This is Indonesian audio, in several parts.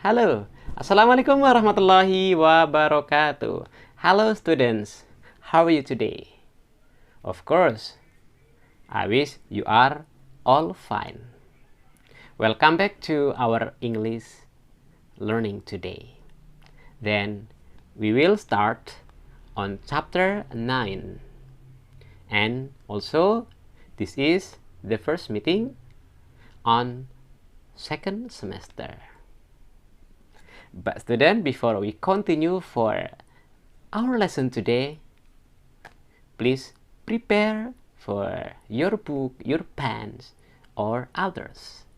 Halo, Assalamualaikum warahmatullahi wabarakatuh. Hello students, how are you today? Of course, I wish you are all fine. Welcome back to our English learning today. Then we will start on chapter 9. And also, this is the first meeting on second semester. But student, before we continue for our lesson today, please prepare for your book, your pens, or others.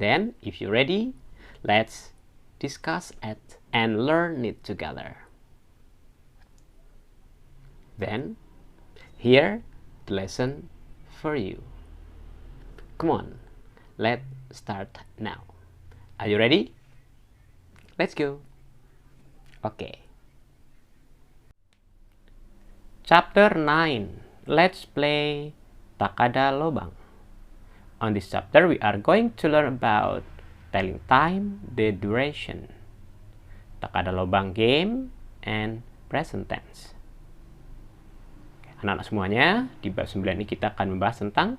Then, if you're ready, let's discuss it and learn it together. Then, here the lesson for you. Come on, let's start now. Are you ready? Let's go. Okay. Chapter 9. Let's play Tak Ada Lobang. On this chapter, we are going to learn about telling time, the duration, Tak Ada Lobang game, and present tense. Anak-anak semuanya, di bab 9 ini kita akan membahas tentang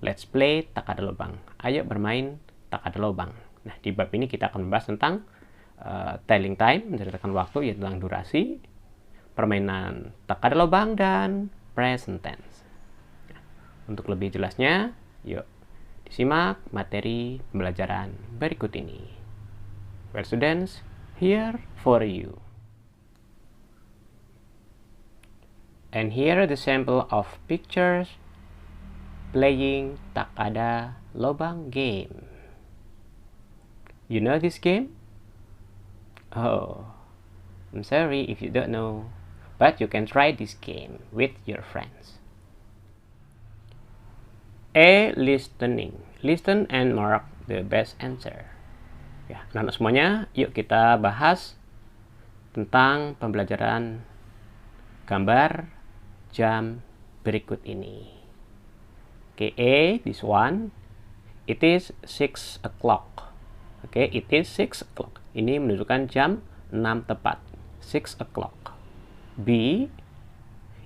Let's play Tak Ada Lobang. Ayo bermain Tak Ada Lobang. Nah, di bab ini kita akan membahas tentang telling time, menceritakan waktu, yaitu tentang durasi, permainan tak ada lubang, dan present tense. Untuk lebih jelasnya, yuk disimak materi pembelajaran berikut ini. Well students, here for you. And here are the sample of pictures playing Tak Ada Lobang game. You know this game? Oh, I'm sorry if you don't know, but you can try this game with your friends. A. Listening. Listen and mark the best answer. Ya, anak-anak semuanya, yuk kita bahas tentang pembelajaran gambar jam berikut ini. Okay, A, this one, it is 6 o'clock. Okay, it is 6 o'clock. Ini menunjukkan jam 6 tepat. 6 o'clock. B,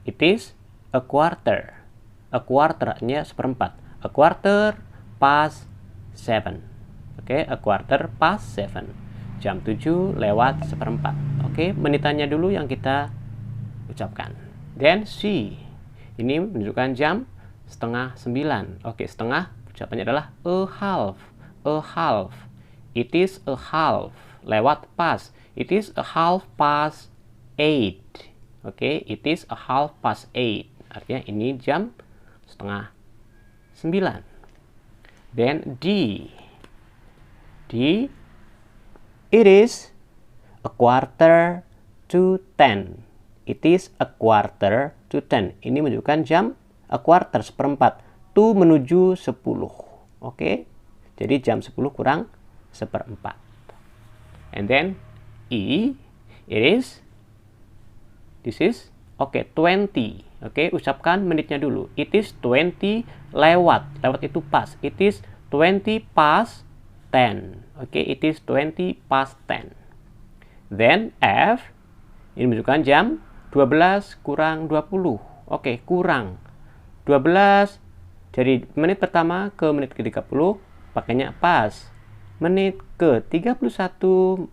it is a quarter. A quarter-nya seperempat. A quarter past 7. Oke, a quarter past 7. Jam 7 lewat seperempat. Oke, menitannya dulu yang kita ucapkan. Then C, ini menunjukkan jam setengah 9. Oke, setengah ucapannya adalah a half. A half. It is a half. Lewat past. It is a half past 8. Oke, it is a half past 8. Artinya ini jam setengah 9. Then D. D. It is a quarter to 10. It is a quarter to 10. Ini menunjukkan jam a quarter, seperempat. To menuju 10. Oke. Jadi jam 10 kurang seperempat. And then E, it is, this is, 20. Oke, ucapkan menitnya dulu. It is 20 lewat. Lewat itu past. It is 20 past 10. Oke, it is 20 past 10. Then F, ini menunjukkan jam 12 kurang 20. Oke, kurang 12. Jadi menit pertama ke menit ke-30 pakainya past. Menit ke-31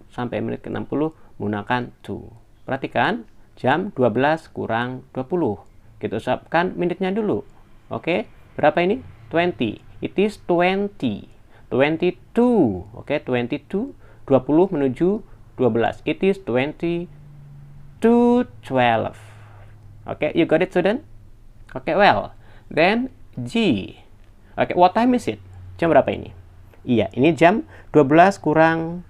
sampai menit ke-60 menggunakan to. Perhatikan, jam 12 kurang 20. Kita ucapkan menitnya dulu. Oke, berapa ini? 20. It is 20. 22. Oke, 22. 20 menuju 12. It is 20 to 12. Oke, you got it, student? Oke, well. Then G. Oke, what time is it? Jam berapa ini? Iya, ini jam 12 kurang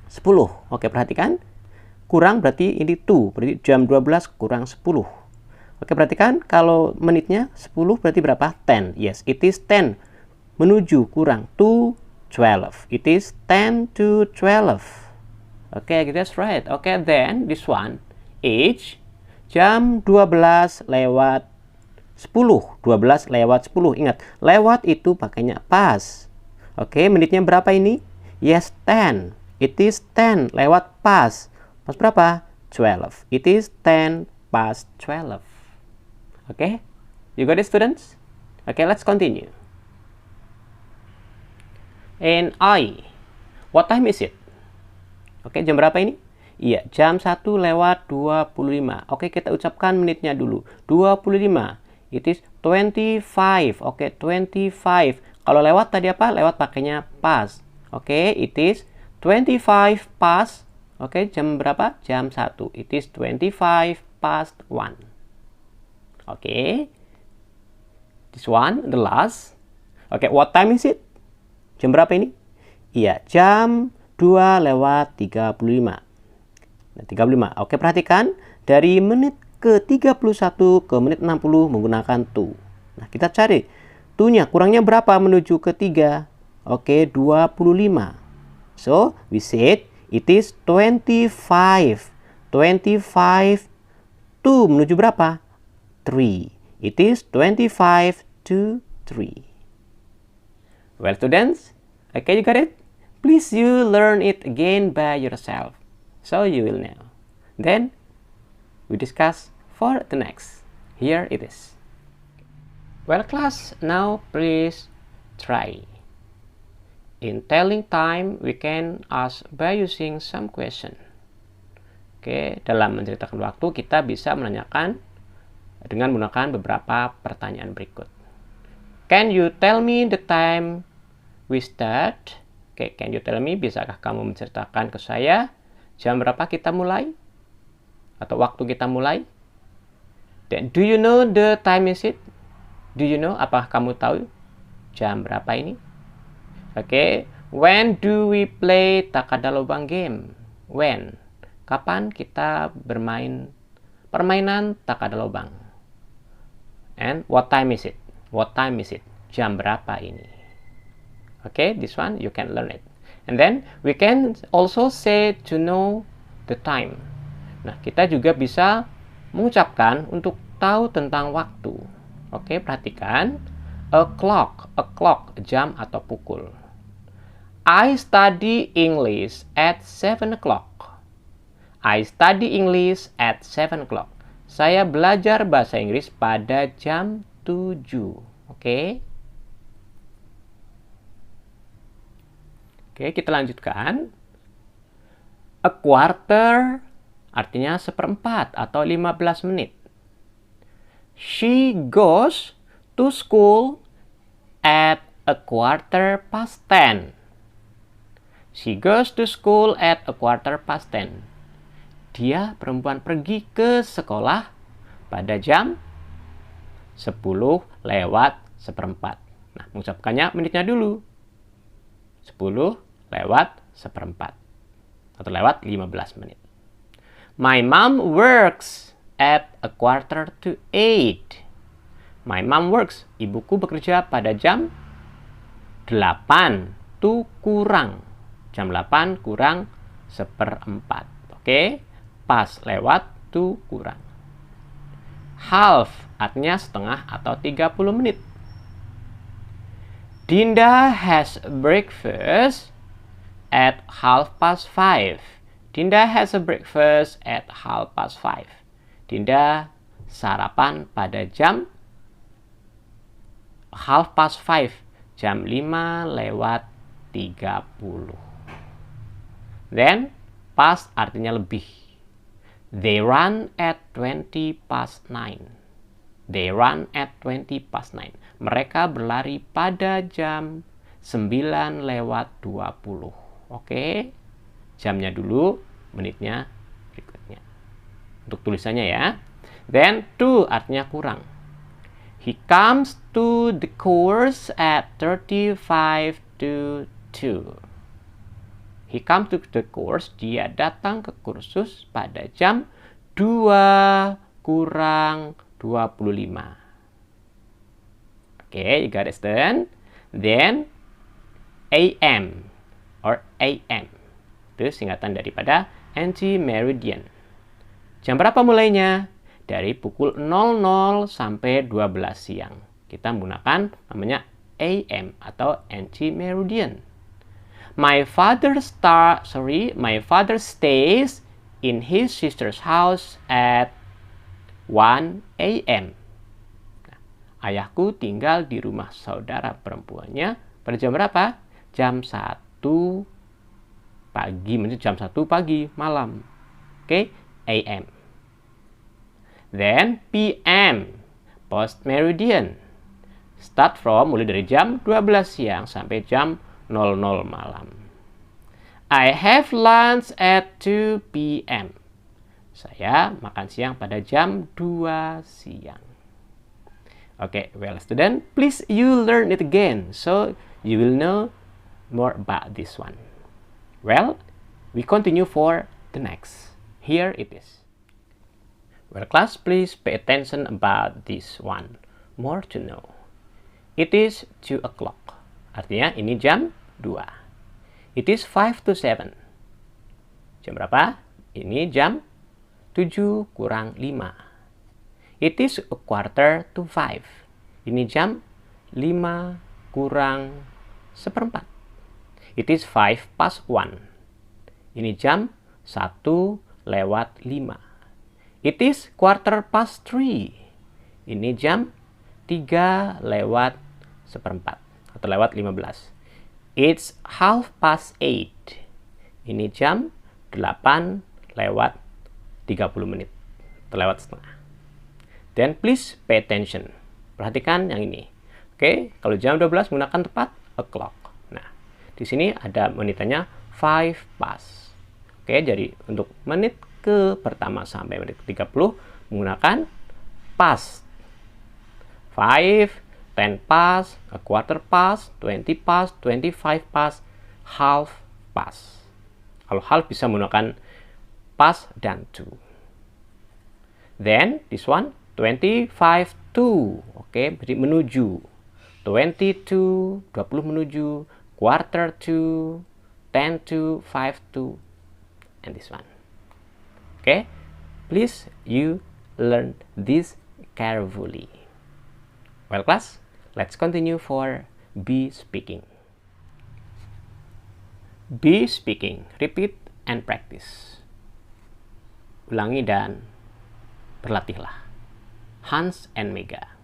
10. Oke, perhatikan. Kurang berarti ini 2. Berarti jam 12 kurang 10. Oke, perhatikan. Kalau menitnya 10 berarti berapa? 10. Yes, it is 10. Menuju kurang to 12. It is 10 to 12. Oke, that's right. Oke, then this one. H. Jam 12 lewat 10. 12 lewat 10. Ingat, lewat itu pakainya pas. Oke, menitnya berapa ini? Yes, 10. It is 10 lewat past. Pas berapa? 12. It is 10 past 12. Okay? You got it, students? Okay, let's continue. And I. What time is it? Oke, jam berapa ini? Iya, jam 1 lewat 25. Oke, kita ucapkan menitnya dulu. 25. It is 25. Oke, 25. Kalau lewat tadi apa? Lewat pakainya past. Oke, it is 25 past. Oke, jam berapa? Jam 1. It is 25 past 1. Oke. This one, the last. Oke, what time is it? Jam berapa ini? Iya, jam 2 lewat 35. Nah, 35. Oke, perhatikan. Dari menit ke 31 ke menit 60 menggunakan to. Nah, kita cari. To-nya kurangnya berapa menuju ke 3? Oke, 25. So, we said it is 25. 25 to menuju berapa? 3. It is 25 to 3. Well, students, okay, you got it? Please you learn it again by yourself, so you will know. Then, we discuss for the next. Here it is. Well, class, now please try. In telling time, we can ask by using some question. Oke, dalam menceritakan waktu, kita bisa menanyakan dengan menggunakan beberapa pertanyaan berikut. Can you tell me the time we start? Oke, can you tell me? Bisakah kamu menceritakan ke saya jam berapa kita mulai? Atau waktu kita mulai? Then, do you know the time is it? Do you know? Apakah kamu tahu jam berapa ini? Oke, when do we play Takadalobang game? When? Kapan kita bermain permainan Takadalobang? And what time is it? What time is it? Jam berapa ini? Okay, this one you can learn it. And then we can also say to know the time. Nah, kita juga bisa mengucapkan untuk tahu tentang waktu. Oke, perhatikan. A clock, jam atau pukul. I study English at 7 o'clock. I study English at 7 o'clock. Saya belajar bahasa Inggris pada jam 7. Oke. Oke, kita lanjutkan. A quarter artinya seperempat atau 15 menit. She goes to school at a quarter past 10. She goes to school at a quarter past 10. Dia perempuan pergi ke sekolah pada jam 10 lewat seperempat. Nah, mengucapkannya menitnya dulu. 10 lewat seperempat. Atau lewat 15 menit. My mom works at a quarter to 8. My mom works. Ibuku bekerja pada jam 8 to kurang. Jam 8 kurang seperempat. Oke? Pas lewat to kurang. Half artinya setengah atau 30 menit. Dinda has breakfast at 5:30. Dinda has a breakfast at 5:30. Dinda sarapan pada jam 5:30. Jam 5 lewat 30. Then, past artinya lebih. They run at 20 past 9. They run at 20 past 9. Mereka berlari pada jam 9 lewat 20. Oke. Jamnya dulu, menitnya berikutnya. Untuk tulisannya ya. Then, to artinya kurang. He comes to the course at 35 to 2. He comes to the course, dia datang ke kursus pada jam 2 kurang 25. Okay, you got it then? Then, AM or AM. Itu singkatan daripada anti-meridian. Jam berapa mulainya? Dari pukul 00 sampai 12 siang. Kita menggunakan namanya AM atau anti-meridian. My father stays in his sister's house at 1 a.m. Nah, ayahku tinggal di rumah saudara perempuannya pada jam berapa? Jam 1 pagi, maksudnya jam 1 pagi, malam. Oke, a.m. Then p.m. post meridian. Start from mulai dari jam 12 siang sampai jam 00 malam. I have lunch at 2 p.m. Saya makan siang pada jam 2 siang. Okay, well student, please you learn it again so you will know more about this one. Well, we continue for the next. Here it is. Well class, please pay attention about this one. More to know. It is 2 o'clock. Artinya ini jam 2. It is 5 to 7. Jam berapa? Ini jam 7 kurang 5. It is a quarter to 5. Ini jam 5 kurang seperempat. It is 5 past 1. Ini jam 1 lewat 5. It is quarter past 3. Ini jam 3 lewat seperempat atau lewat 15. It's half past 8. Ini jam 8 lewat 30 menit atau lewat setengah. Then please pay attention. Perhatikan yang ini. Oke, kalau jam 12 menggunakan tepat o'clock. Nah, di sini ada menitanya 5 past. Oke, jadi untuk menit ke pertama sampai menit ke 30 menggunakan past. 5, 10 past, a quarter past, 20 past, 25 past, half past. Kalau half bisa menggunakan past dan to. Then this one 25 to. Oke, berarti menuju. 22, 20 menuju, quarter to, 10 to, 5 to, and this one. Okay, please you learn this carefully. Well class, let's continue for be speaking. Be speaking, repeat and practice. Ulangi dan berlatihlah. Hans and Mega.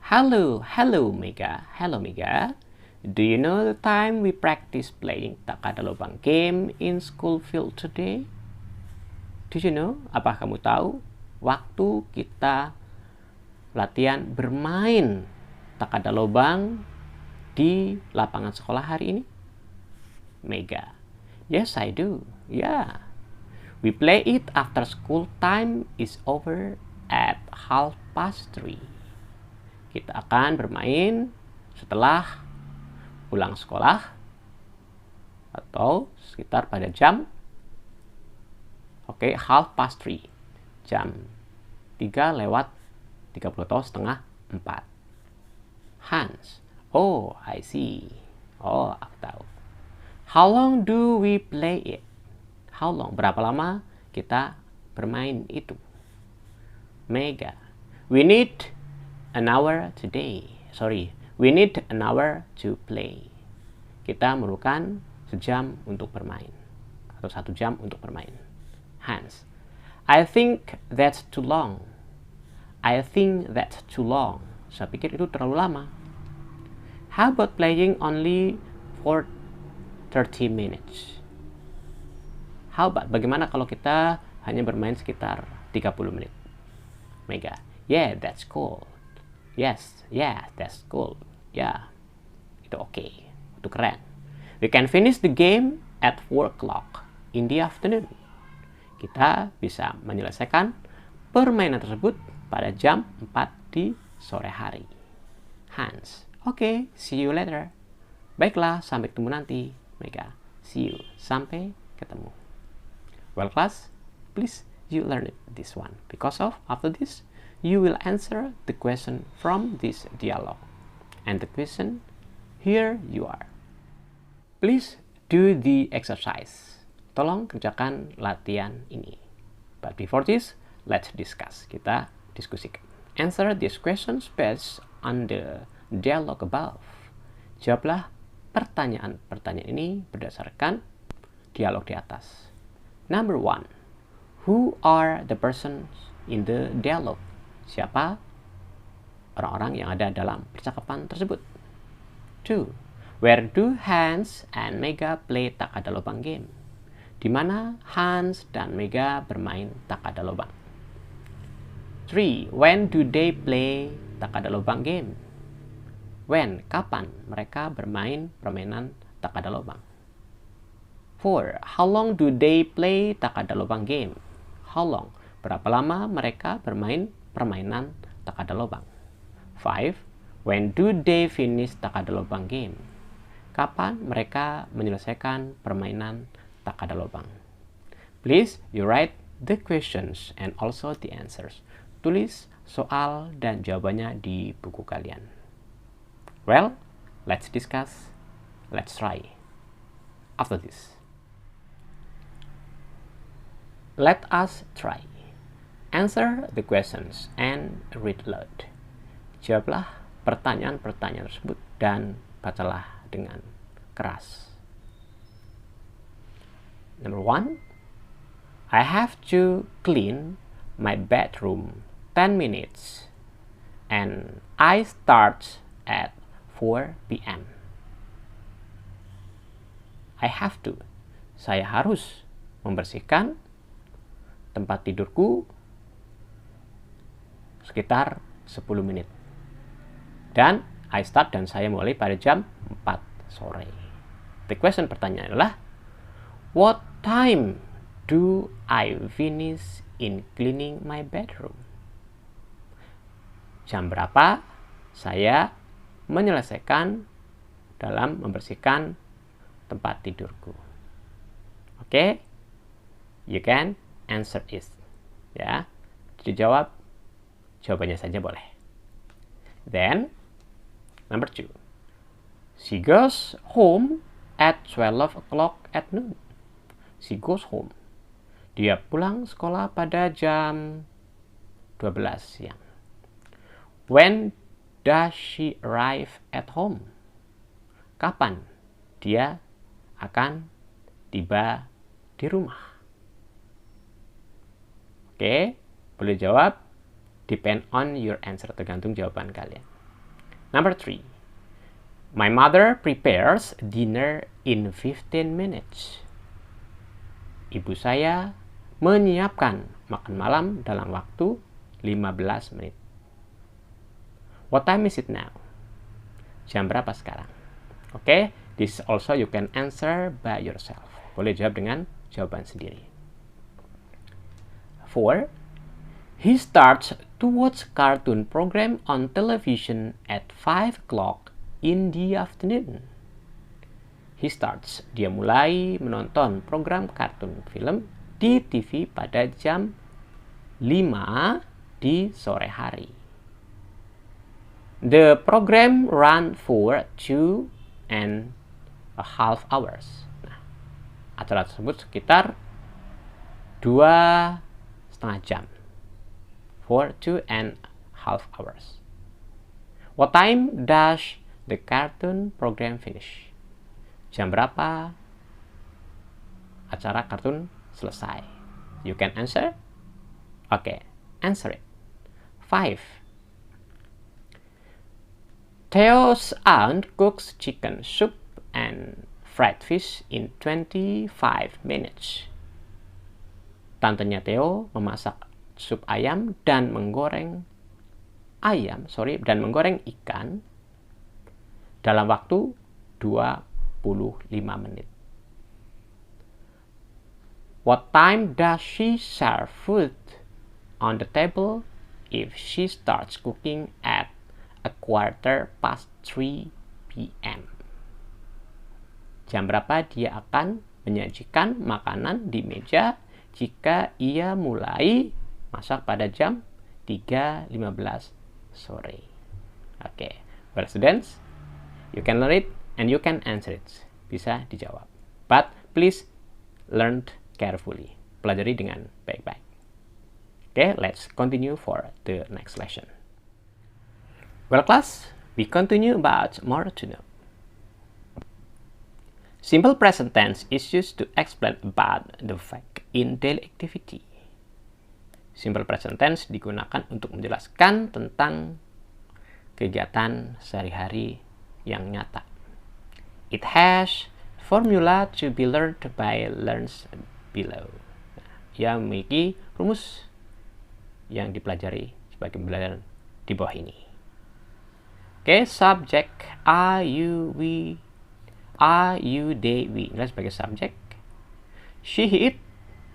Hello Mega. Hello Mega. Do you know the time we practice playing tak ada lubang game in school field today? Did you know? Apa kamu tahu waktu kita latihan bermain tak ada lubang di lapangan sekolah hari ini? Mega. Yes, I do. Yeah. We play it after school time is over at 3:30. Kita akan bermain setelah pulang sekolah atau sekitar pada jam 3:30. Jam 3 lewat 30 atau setengah 4. Hans. Oh, I see. Oh, aku tahu. How long do we play it? How long? Berapa lama kita bermain itu? Mega. We need an hour today. We need an hour to play. Kita memerlukan sejam untuk bermain. Atau 1 jam untuk bermain. Hans. I think that's too long. Saya pikir itu terlalu lama. How about playing only for 30 minutes? Bagaimana kalau kita hanya bermain sekitar 30 menit? Mega. Yeah, that's cool. Yes, that's cool. Yeah, itu oke. Itu keren. We can finish the game at 4 o'clock in the afternoon. Kita bisa menyelesaikan permainan tersebut pada jam 4 di sore hari. Hans. Oke, see you later. Baiklah, sampai ketemu nanti. Mega. See you. Sampai ketemu. Well class, please you learn it this one. Because of after this, you will answer the question from this dialogue. And the question, here you are. Please do the exercise. Tolong kerjakan latihan ini. But before this, let's discuss. Kita diskusikan. Answer these questions based on the dialogue above. Jawablah pertanyaan-pertanyaan ini berdasarkan dialog di atas. Number 1. Who are the persons in the dialogue? Siapa orang-orang yang ada dalam percakapan tersebut? 2. Where do Hans and Mega play tak ada lubang game? Di mana Hans dan Mega bermain tak ada lubang? 3. When do they play tak ada lubang game? When, kapan mereka bermain permainan tak ada lubang? 4. How long do they play tak ada lubang game? How long, berapa lama mereka bermain permainan tak ada lubang? 5. When do they finish tak ada lubang game? Kapan mereka menyelesaikan permainan tak ada lubang? Please, you write the questions and also the answers. Tulis soal dan jawabannya di buku kalian. Well, let's discuss. Let's try. After this, let us try. Answer the questions and read aloud. Jawablah pertanyaan-pertanyaan tersebut dan bacalah dengan keras. Number 1. I have to clean my bedroom 10 minutes and I start at 4 p.m. I have to. Saya harus membersihkan tempat tidurku sekitar 10 menit. Dan I start dan saya mulai pada jam 4 sore. The question pertanyaan adalah, what time do I finish in cleaning my bedroom? Jam berapa saya menyelesaikan dalam membersihkan tempat tidurku? Oke, you can answer it. Ya, dijawab jawabannya saja boleh. Then, number 2. She goes home at 12 o'clock at noon. She goes home. Dia pulang sekolah pada jam 12 siang. When does she arrive at home? Kapan dia akan tiba di rumah? Oke, boleh jawab. Depend on your answer, tergantung jawaban kalian. Number 3. My mother prepares dinner in 15 minutes. Ibu saya menyiapkan makan malam dalam waktu 15 menit. What time is it now? Jam berapa sekarang? Oke, this also you can answer by yourself. Boleh jawab dengan jawaban sendiri. 4. He starts to watch cartoon program on television at 5 o'clock in the afternoon. He starts, dia mulai menonton program kartun film di TV pada jam 5 di sore hari. The program ran for 2.5 hours. Nah, acara tersebut sekitar 2,5 jam. For 2.5 hours. What time does the cartoon program finish? Jam berapa acara kartun selesai? You can answer? Okay, answer it. 5. Theo's aunt cooks chicken soup and fried fish in 25 minutes. Tantenya Theo memasak sup ayam dan menggoreng ikan dalam waktu 25 menit. What time does she serve food on the table if she starts cooking at 3:15 p.m.? Jam berapa dia akan menyajikan makanan di meja jika ia mulai masak pada jam 3:15 sore? Oke, well students, you can learn it and you can answer it. Bisa dijawab. But please learn carefully. Pelajari dengan baik-baik. Okay, let's continue for the next lesson. Well class, we continue about more to know. Simple present tense is used to explain about the fact in daily activity. Simple present tense digunakan untuk menjelaskan tentang kegiatan sehari-hari yang nyata. It has formula to be learned by learns below. Ia memiliki rumus yang dipelajari sebagai pembelajaran di bawah ini. Oke, subject are, you, we, are, you, they, we. Ini sebagai subjek. She, he, it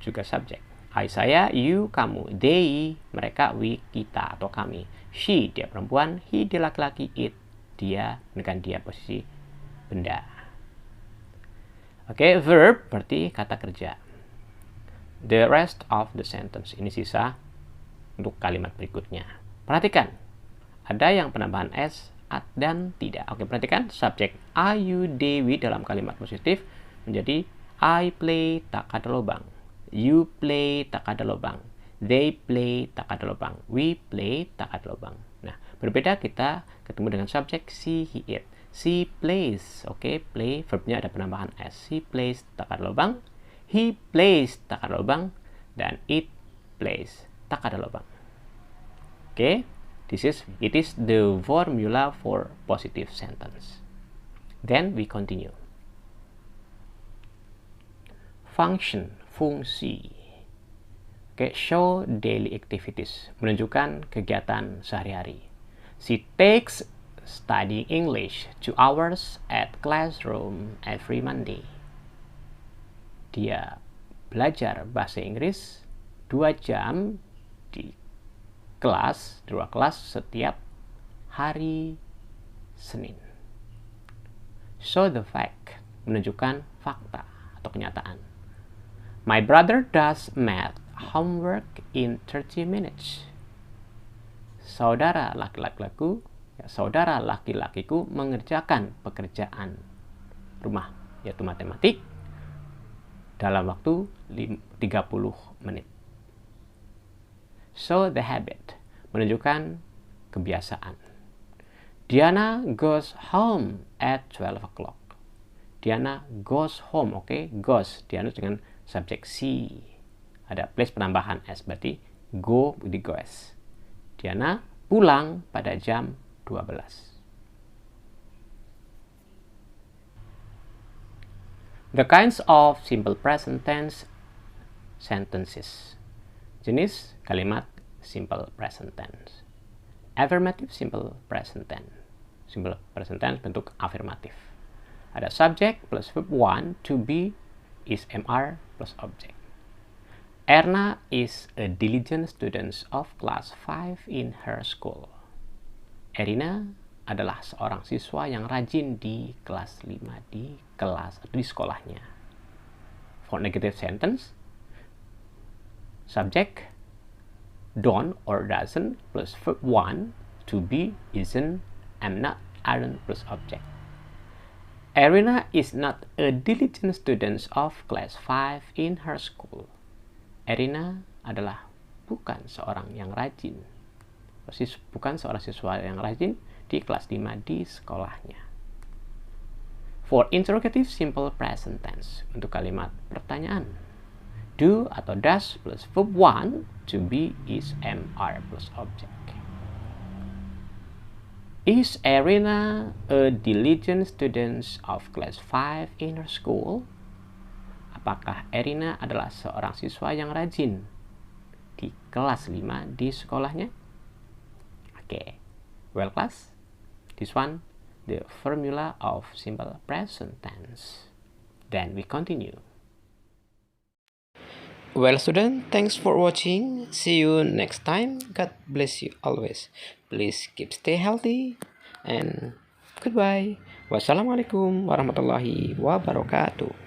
juga subjek. I, saya, you, kamu, they, mereka, we, kita atau kami. She, dia perempuan, he, dia laki-laki, it, dia, dengan dia posisi benda. Oke, verb berarti kata kerja. The rest of the sentence, ini sisa untuk kalimat berikutnya. Perhatikan, ada yang penambahan s dan tidak. Oke, perhatikan subjek I, you, they, we dalam kalimat positif menjadi I play tak ada lubang, you play tak ada lubang, they play tak ada lubang, we play tak ada lubang. Nah, berbeda kita ketemu dengan subjek she, he, it. She plays, oke, play verbnya ada penambahan s. She plays tak ada lubang, he plays tak ada lubang, dan it plays tak ada lubang. Oke, it is the formula for positive sentence. Then we continue. Function, fungsi. Oke, show daily activities, menunjukkan kegiatan sehari-hari. She takes studying English 2 hours at classroom every Monday. Dia belajar bahasa Inggris 2 jam di ruang kelas setiap hari Senin. Show the fact, menunjukkan fakta atau kenyataan. My brother does math homework in 30 minutes. Saudara laki-lakiku mengerjakan pekerjaan rumah, yaitu matematik, dalam waktu 30 menit. Show the habit, menunjukkan kebiasaan. Diana goes home at 12 o'clock. Diana goes home, oke, goes, Diana dengan subjek she. Ada place penambahan s, berarti go di goes. Diana pulang pada jam 12. The kinds of simple present tense sentences. Jenis kalimat simple present tense. Affirmative simple present tense. Simple present tense bentuk afirmatif. Ada subject plus verb 1, to be is MR plus object. Erna is a diligent student of class 5 in her school. Erina adalah seorang siswa yang rajin di kelas 5 di sekolahnya. For negative sentence, subject don't or doesn't plus verb 1, to be, isn't, am not, aren't plus object. Erina is not a diligent student of class 5 in her school. Erina adalah bukan seorang siswa yang rajin di kelas 5 di sekolahnya. For interrogative simple present tense, untuk kalimat pertanyaan, do atau does plus verb 1, to be, is, am, are plus object. Is Erina a diligent student of class 5 in her school? Apakah Erina adalah seorang siswa yang rajin di kelas 5 di sekolahnya? Oke, well class, this one the formula of simple present tense. Then we continue. Well student, thanks for watching. See you next time. God bless you always. Please stay healthy and goodbye. Wassalamualaikum warahmatullahi wabarakatuh.